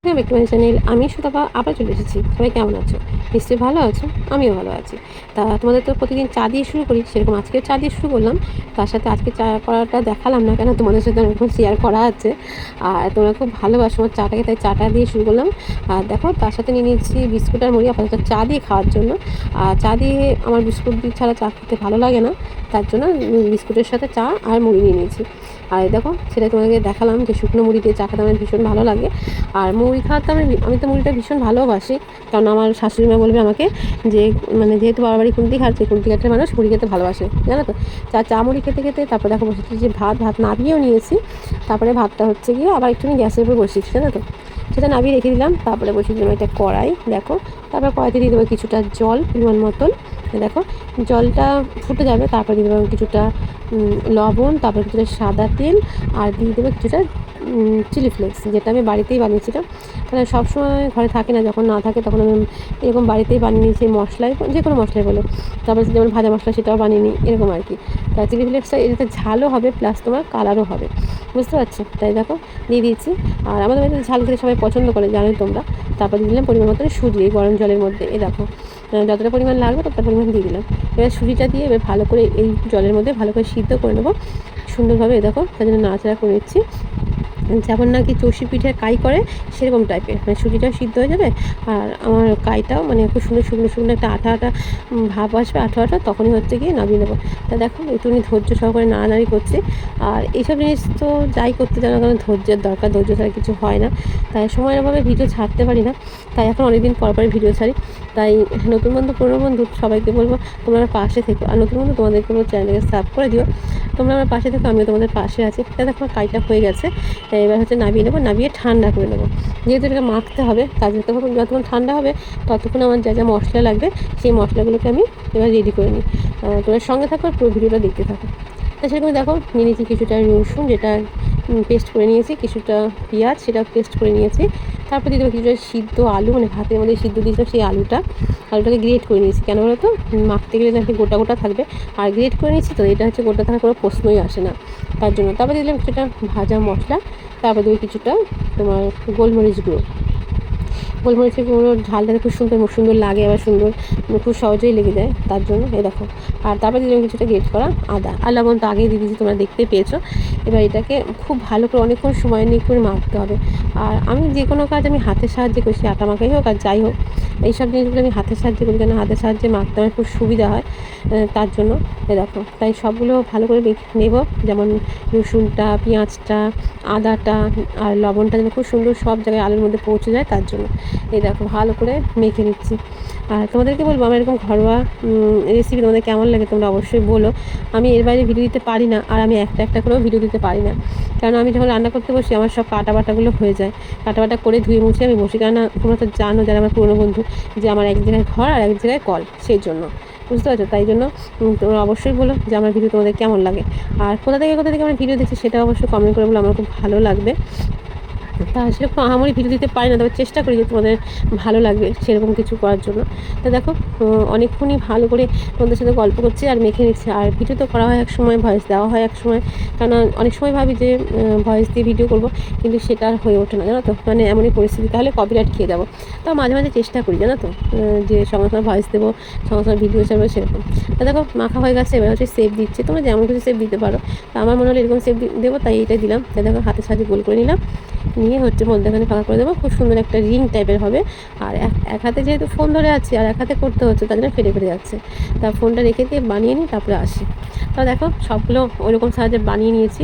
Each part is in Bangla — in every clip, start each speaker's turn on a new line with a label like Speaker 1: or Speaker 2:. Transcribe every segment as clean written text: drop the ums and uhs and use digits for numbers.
Speaker 1: হ্যাঁ, একটু চ্যানেল আমি সুতপা আবার চলে এসেছি। সবাই কেমন আছো? নিশ্চয়ই ভালো আছো, আমিও ভালো আছি। তা তোমাদের তো প্রতিদিন চা দিয়ে শুরু করি, সেরকম আজকেও চা দিয়ে শুরু করলাম। তার সাথে আজকে চা করাটা দেখালাম না, কেন তোমাদের সাথে ওরকম শেয়ার করা আছে। আর তোমরা খুব ভালোবাসো আমার চাটাকে, তাই চাটা দিয়ে শুরু করলাম। আর দেখো তার সাথে নিয়ে নিচ্ছি বিস্কুট আর মুড়ি, আপাতত চা দিয়ে খাওয়ার জন্য। আর চা দিয়ে আমার বিস্কুট দিয়ে ছাড়া চা খেতে ভালো লাগে না, তার জন্য বিস্কুটের সাথে চা আর মুড়ি নিয়ে নিয়েছি। আর দেখো সেটা তোমাকে দেখালাম যে শুকনো মুড়ি দিয়ে চা খেতে আমার ভীষণ ভালো লাগে। আর মুড়ি খাওয়াতে আমি তো মুড়িটা ভীষণ ভালোবাসি, কারণ আমার শাশুড়ি মা বলবে আমাকে যে মানে যেহেতু বাবার বাড়ি কুন্তি খাচ্ছে, কুন্তি ঘাটের মানুষ মুড়ি খেতে ভালোবাসে, জানো তো। চা মুড়ি খেতে খেতে তারপরে দেখো বসেছি যে ভাত নাবিয়েও নিয়েছি। তারপরে ভাতটা হচ্ছে গিয়ে আবার একটুখানি গ্যাসের উপর বসিয়েছি, জানো তো। সেটা নাবিয়ে রেখে দিলাম, তারপরে বসিয়ে দিলাম একটা কড়াই। দেখো তারপর কড়াইতে দিয়ে দেবো কিছুটা জল পরিমাণ মতন। দেখো জলটা ফুটে যাবে, তারপরে দিয়ে দেবো কিছুটা লবণ, তারপরে কিছুটা সাদা তেল, আর দিয়ে দেবো কিছুটা চিলি ফ্লেক্স, যেটা আমি বাড়িতেই বানিয়েছিলাম। কারণ সবসময় ঘরে থাকে না, যখন না থাকে তখন আমি এরকম বাড়িতেই বানিয়ে নিয়েছি মশলাই, যে কোনো মশলাই বলো। তারপরে যেমন ভাজা মশলা সেটাও বানিয়ে নিই, এরকম আর কি। তা চিলি ফ্লেক্সটা এটাতে ঝালও হবে প্লাস তোমার কালারও হবে, বুঝতে পারছো। তাই দেখো দিয়ে দিয়েছি। আর আমাদের বাড়িতে ঝাল খেতে সবাই পছন্দ করে, জানোই তোমরা। তারপর দিয়ে দিলাম পরিমাণ মতন সুজি এই গরম জলের মধ্যে। এই দেখো যতটা পরিমাণ লাগবে ততটা পরিমাণ দিয়ে দিলাম। এবার সুজিটা দিয়ে এবার ভালো করে এই জলের মধ্যে ভালো করে সিদ্ধ করে নেবো সুন্দরভাবে। দেখো তার জন্য নাড়াচাড়া করে নিচ্ছি, যেমন নাকি চষি পিঠের কাই করে সেরকম টাইপের, মানে সুজিটাও সিদ্ধ হয়ে যাবে আর আমার কাইটাও মানে খুব সুন্দর শুকনো শুকনো একটা আঠা আঠা ভাব আসবে, আঠা তখনই হচ্ছে গিয়ে নামিয়ে নেবো। তা দেখো একটুখানি ধৈর্য সহকারে নাড়ানাড়ি করছি। আর এইসব জিনিস তো যাই করতে জানো, কারণ ধৈর্যের দরকার, ধৈর্য ছাড়া কিছু হয় না। তাই সময়ের অভাবে ভিডিও ছাড়তে পারি না, তাই এখন অনেকদিন পর ভিডিও ছাড়ি। তাই নতুন বন্ধু পুরনো বন্ধু সবাইকে বলবো তোমরা আমার পাশে থেকো, আর নতুন বন্ধু তোমাদেরকে বলবো চ্যানেলকে সাবস্ক্রাইব করে দিও। তোমরা আমার পাশে থেকো, আমিও তোমাদের পাশে আছি। এটা দেখো কাইটা হয়ে গেছে। এবার হচ্ছে নামিয়ে নেবো, নামিয়ে ঠান্ডা করে নেবো। যেহেতু এটাকে মাখতে হবে, তার জন্য যতক্ষণ ঠান্ডা হবে ততক্ষণ আমার যা যা মশলা লাগবে সেই মশলাগুলোকে আমি এবার রেডি করে নিই। তোমার সঙ্গে থাকো, পুরো ভিডিওটা দেখতে থাকো। তা সেরকম দেখো নিয়ে নিয়েছি কিছুটা রসুন, যেটা পেস্ট করে নিয়েছি, কিছুটা পেঁয়াজ, সেটা পেস্ট করে নিয়েছি। তারপর দিয়ে দেবো কিছুটা সিদ্ধ আলু, মানে ভাতের মধ্যে সিদ্ধ দিয়েছিলাম সেই আলুটাকে গ্রেট করে নিয়েছি। কেন বলো তো, মাখতে গেলে নাকি গোটা গোটা থাকবে, আর গ্রেট করে নিয়েছি তো এটা হচ্ছে গোটা থাকার কোনো প্রশ্নই আসে না, তার জন্য। তারপরে দিলাম কিছুটা ভাজা মশলা, তারপর দেবো কিছুটা তোমার গোলমরিচ গুঁড়ো। গোলমরিচের গুঁড়োর ঝালটা খুব সুন্দর লাগে, আবার সুন্দর খুব সহজেই লেগে যায়, তার জন্য। এই দেখো আর তারপর দিলাম কিছুটা গ্রেট করা আদা আর লবণ, তো আগেই দিয়ে দিয়েছি, তোমরা দেখতেই পেয়েছো। এবার এটাকে খুব ভালো করে অনেকক্ষণ সময় নিয়ে করে মাখতে হবে। আর আমি যে কোনো কাজ আমি হাতের সাহায্যে করছি, আটা মাখাই হোক আর যাই হোক, এইসব জিনিসগুলো আমি হাতের সাহায্যে করি, কেন হাতের সাহায্যে মাখতে আমার খুব সুবিধা হয়, তার জন্য। এ দেখো তাই সবগুলো ভালো করে নেব, যেমন রসুনটা, পেঁয়াজটা, আদাটা আর লবণটা যেন খুব সুন্দর সব জায়গায় আলুর মধ্যে পৌঁছে যায়, তার জন্য। এই দেখো ভালো করে মেখে নিচ্ছি। আর তোমাদেরকে বলবো আমার এরকম ঘরোয়া রেসিপি তোমাদের কেমন লাগে তোমরা অবশ্যই বলো। আমি এর বাইরে ভিডিও দিতে পারি না, আর আমি একটা করেও ভিডিও দিতে পারি না, কারণ আমি যখন রান্না করতে বসি আমার সব কাটাবাটাগুলো হয়ে যায়। কাটাবাটা করে ধুয়ে মুছে আমি বসি, কারণ তোমরা তো জানো যারা আমার পুরনো বন্ধু যে আমার এক জায়গায় ঘর আর এক জায়গায় কল, সেই জন্য, বুঝতে পারছো। তাই জন্য তোমরা অবশ্যই বলো যে আমার ভিডিও তোমাদের কেমন লাগে, আর কোথা থেকে আমার ভিডিও দেখছি সেটা অবশ্যই কমেন্ট করে বলো, আমার খুব ভালো লাগবে। তা সেরকম আহামরি ভিডিও দিতে পারি না, তবে চেষ্টা করি যে তোমাদের ভালো লাগবে সেরকম কিছু করার জন্য। তো দেখো অনেকক্ষণই ভালো করে তোমাদের সাথে গল্প করছি আর মেখে নিচ্ছি। আর ভিডিও তো করা হয় এক সময়, ভয়েস দেওয়া হয় এক সময়, কারণ অনেক সময় ভাবি যে ভয়েস দিয়ে ভিডিও করব, কিন্তু সেটা আর হয়ে ওঠে না, জানো তো। মানে এমনই পরিস্থিতি, তাহলে কপিরাইট খেয়ে যাবো। তো মাঝে মাঝে চেষ্টা করি, জানো তো, যে সঙ্গে সঙ্গে ভয়েস দেবো, সঙ্গে সঙ্গে ভিডিও ছাড়বো, সেরকম। তা দেখো মাখা হয়ে গেছে, এবার হচ্ছে সেভ দিচ্ছে, তোমরা যেমন কিছু সেভ দিতে পারো। তা আমার মনে হলো এরকম সেভ দেবো, তাই এটাই দিলাম। তাই দেখো হাতের সাহায্যে গোল করে নিলাম, নিয়ে হচ্ছে মধ্যখানে ফাঁকা করে দেবো, খুব সুন্দর একটা রিং টাইপের হবে। আর এক হাতে যেহেতু ফোন ধরে আছে আর এক হাতে করতে হচ্ছে, তার জন্য ফেটে যাচ্ছে। তা ফোনটা রেখে দিয়ে বানিয়ে নিই, তারপরে আসি। তা দেখো সবগুলো ওইরকম সাহায্যে বানিয়ে নিয়েছি।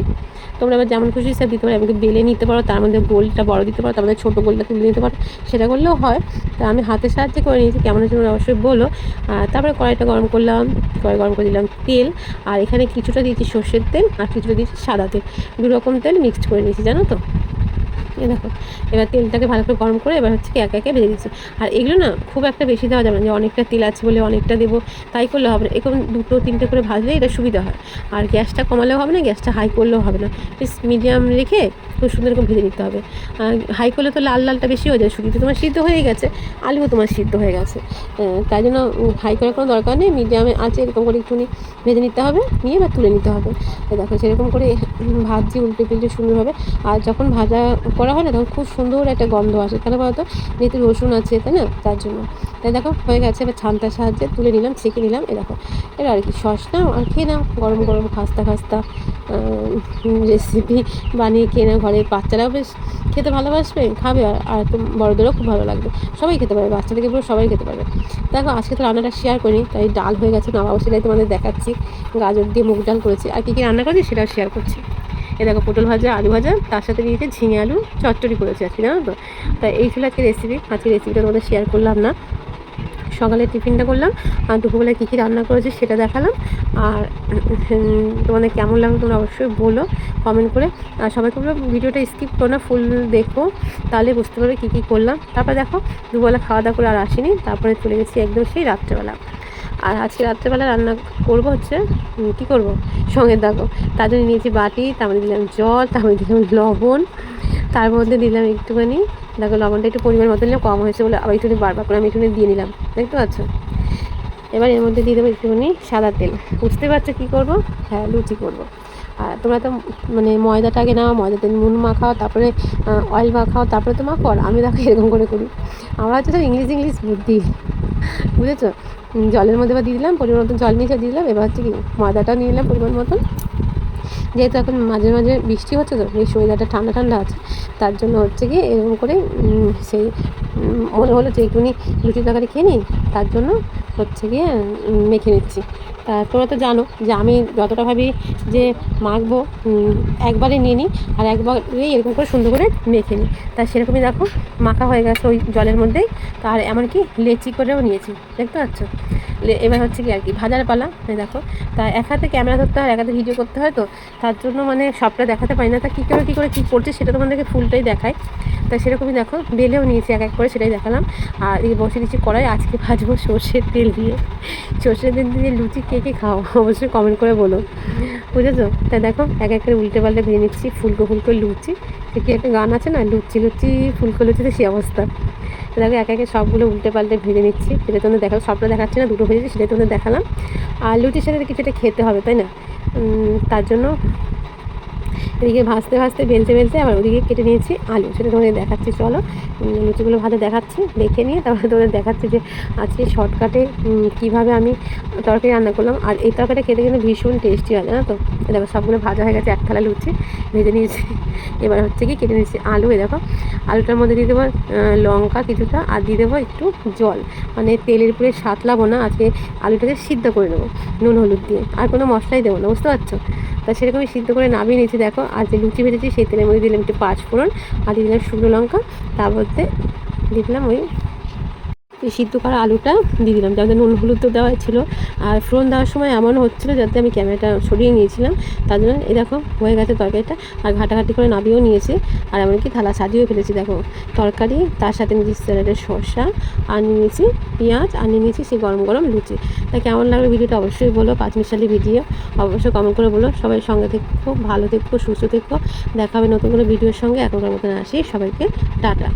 Speaker 1: তোমরা আবার যেমন খুশি হিসাব দিতে পারো, এমনকি বেলে নিতে পারো, তার মধ্যে গোলটা বড় দিতে পারো, তার মধ্যে ছোটো গোলটা তুলে নিতে পারো, সেটা করলেও হয়। তা আমি হাতের সাহায্যে করে নিয়েছি, কেমন হচ্ছে তোমরা অবশ্যই বলো। তারপরে কড়াইটা গরম করলাম, কড়াই গরম করে দিলাম তেল, আর এখানে কিছুটা দিয়েছি সর্ষের তেল আর কিছুটা দিয়েছি সাদা তেল, দু রকম তেল মিক্সড করে নিয়েছি, জানো তো। এই দেখো এবার তেলটাকে ভালো করে গরম করে এবার হচ্ছে কি একে ভেজে দিচ্ছি। আর এগুলো না খুব একটা বেশি দেওয়া যাবে না, যে অনেকটা তেল আছে বলে অনেকটা দেবো তাই করলে হবে না, এরকম দুটো তিনটে করে ভাজলে এটা সুবিধা হয়। আর গ্যাসটা কমালেও হবে না, গ্যাসটা হাই করলেও হবে না, বেশ মিডিয়াম রেখে খুব সুন্দর রকম ভেজে নিতে হবে। হাই করলে তো লাল লালটা বেশি হয়ে যায়, শুধু তোমার সিদ্ধ হয়ে গেছে, আলুও তোমার সিদ্ধ হয়ে গেছে। তাই জন্য হাই করার কোনো দরকার নেই, মিডিয়ামে আছে এরকম করে একটুখানি ভেজে নিতে হবে, নিয়ে বা তুলে নিতে হবে। দেখো সেরকম করে ভাজছি উল্টে পিল্টে সুন্দরভাবে। আর যখন ভাজা করা হয় না তখন খুব সুন্দর একটা গন্ধ আসে, তাহলে বলতো যেহেতু রসুন আছে তাই না, তার জন্য। তাই দেখো হয়ে গেছে, এবার ছানটার সাহায্যে তুলে নিলাম, ছেঁকে নিলাম। এ দেখো এটা আর কি, সস নাও আর খেয়ে নাও, গরম গরম খাস্তা খাস্তা রেসিপি বানিয়ে খেয়ে নাও। ঘরে বাচ্চারাও বেশ খেতে ভালোবাসবে, খাবে, আর তো বড়োদেরও খুব ভালো লাগবে, সবাই খেতে পারবে, বাচ্চা থেকে পুরো সবাই খেতে পারবে। দেখো আজকে তো রান্নাটা শেয়ার করিনি, তাই ডাল হয়ে গেছে নামাবো, সেটাই তোমাদের দেখাচ্ছি। গাজর দিয়ে মুগ ডাল করেছি, আর কী কী রান্না করেছি সেটাও শেয়ার করছি। এ দেখো পটল ভাজা, আলু ভাজা, তার সাথে দিয়েছে ঝিঙে আলু চচ্চড়ি করেছি আজকে, জানো তো। তাই এই ছিল আজকে রেসিপি। আজকে রেসিপিটা তোমাদের শেয়ার করলাম না, সকালে টিফিনটা করলাম, আর দুপুরবেলায় কী কী রান্না করেছি সেটা দেখালাম। আর তোমাদের কেমন লাগলো তোমরা অবশ্যই বলো কমেন্ট করে। আর সবাইকে বলো ভিডিওটা স্কিপ করো না, ফুল দেখো, তাহলে বুঝতে পারবে কী কী করলাম। তারপর দেখো দুবেলা খাওয়া দাওয়া করে আর আসিনি, তারপরে চলে গেছি একদম সেই রাত্রেবেলা। আর আজকে রাত্রেবেলা রান্না করবো হচ্ছে কী করবো, সঙ্গে দেখো তার জন্য নিয়েছি বাটি, তার মধ্যে দিলাম জল, তার মধ্যে দিলাম লবণ, তার মধ্যে দিলাম একটুখানি, দেখো লবণটা একটু পরিমাণ মতো নিলাম, কম হয়েছে বলে আবার একটুখানি বারবার করে আমি একটুখানি দিয়ে নিলাম, দেখতে পাচ্ছ। এবার এর মধ্যে দিয়ে দেবো একটুখানি সাদা তেল। বুঝতে পারছো কী করবো, হ্যাঁ লুচি করবো। আর তোমরা তো মানে ময়দাটা আগে নাও, ময়দাতে নুন মাখাও, তারপরে অয়েল মাখাও, তারপরে তো মাখো। আর আমি দেখো এরকম করে করি, আমরা হচ্ছে সব ইংলিশ ইংলিশ বুদ্ধি, বুঝেছো। জলের মধ্যে এবার দিয়ে দিলাম, পরিমাণ মতন জল নিয়ে দিয়ে দিলাম। এবার হচ্ছে কি ময়দাটাও নিয়ে নিলাম পরিমাণ মতন, যেহেতু এখন মাঝে মাঝে বৃষ্টি হচ্ছে তো এই ওয়েদারটা ঠান্ডা ঠান্ডা আছে, তার জন্য হচ্ছে কি এরকম করে সেই মনে হলো যে একটুখানি লুচি তরকারি খেয়ে নিই, তার জন্য হচ্ছে গিয়ে মেখে নিচ্ছি। তা তোমরা তো জানো যে আমি যতটা ভাবি যে মাখবো একবারে নিয়ে নিই, আর একবারেই এরকম করে সুন্দর করে মেখে নিই। তা সেরকমই দেখো মাখা হয়ে গেছে ওই জলের মধ্যেই। তার এমনকি লেচি করেও নিয়েছি, দেখতে পাচ্ছ। এবার হচ্ছে কি আর কি ভাজার পালা। দেখো তা এক হাতে ক্যামেরা ধরতে হয়, এক হাতে ভিডিও করতে হয়, তো তার জন্য মানে সবটা দেখাতে পারি না। তা কী করে কী করছে সেটা তোমাদেরকে ফুলটাই দেখায়। তা সেরকমই দেখো বেলেও নিয়েছি এক এক করে, সেটাই দেখালাম। আর এই বসে দিচ্ছি কড়াই, আজকে ভাজবো সর্ষের তেল দিয়ে। সর্ষের তেল দিয়ে লুচি কে কে খাও অবশ্যই কমেন্ট করে বলো, বুঝেছো। তাই দেখো এক এক করে উল্টে পাল্টে ভেজে নিচ্ছি ফুলকো ফুলকো লুচি। কি একটা গান আছে না, লুচি লুচি ফুলকো লুচিতে সেই অবস্থা। দেখো এক একে সবগুলো উল্টে পাল্টে ভেজে নিচ্ছি, সেটা তোমাদের দেখাও, সবটা দেখাচ্ছি না, দুটো ভেজেছি সেটাই তোমাদের দেখালাম। আর লুচির সাথে কিছুটা খেতে হবে তাই না, তার জন্য এদিকে ভাজতে ভাজতে বেলতে বেলতে আবার ওদিকে কেটে নিয়েছি আলু, সেটা তোমাদের দেখাচ্ছি। চলো লুচিগুলো ভাজা দেখাচ্ছি, দেখে নিয়ে তারপরে তোমাদের দেখাচ্ছি যে আজকে শর্টকাটে কীভাবে আমি তরকারি রান্না করলাম। আর এই তরকারিটা খেতে কিন্তু ভীষণ টেস্টি হয়, জানো তো। দেখো সবগুলো ভাজা হয়ে গেছে, এক থালা লুচি ভেজে নিয়েছি। এবার হচ্ছে কি কেটে নিয়েছি আলু। দেখো আলুটার মধ্যে দিয়ে দেবো লঙ্কা কিছুটা, আর দিয়ে দেবো একটু জল, মানে তেলের উপরে সাঁতলাবো না, আজকে আলুটাকে সিদ্ধ করে নেবো নুন হলুদ দিয়ে, আর কোনো মশলাই দেবো না, বুঝতে পারছো। তা সেরকমই সিদ্ধ করে নামিয়ে নিয়েছি। দেখো আর যে লুচি ভেজেছি সেই তেলের মধ্যে দিলাম একটু পাঁচফোড়ন, আর দিয়ে দিলাম শুকনো লঙ্কা, তার মধ্যে দিয়ে দিলাম ওই সিদ্ধ করা আলুটা দিয়ে দিলাম, যাতে নুন হলুদ তো দেওয়া ছিল। আর ফোড়ন দেওয়ার সময় এমন হচ্ছিলো যাতে আমি ক্যামেরাটা সরিয়ে নিয়েছিলাম, তার জন্য এই দেখো হয়ে গেছে তরকারিটা। আর ঘাটাঘাটি করে নামিয়েও নিয়েছি, আর এমনকি থালা সাজিয়েও ফেলেছি। দেখো তরকারি, তার সাথে নিয়েছি স্যালাডের শসা, আর নিয়েছি পেঁয়াজ, আর নিয়েছি সেই গরম গরম লুচি। তাই কেমন লাগলো ভিডিওটা অবশ্যই বলো, 5 মিনিটালি ভিডিও, অবশ্যই কমেন্ট করে বলো। সবাই সঙ্গে থেকো, ভালো থেকো, সুস্থ থেকো, দেখা হবে নতুন করে ভিডিওর সঙ্গে। এখনকার মতন আসি, সবাইকে টাটা।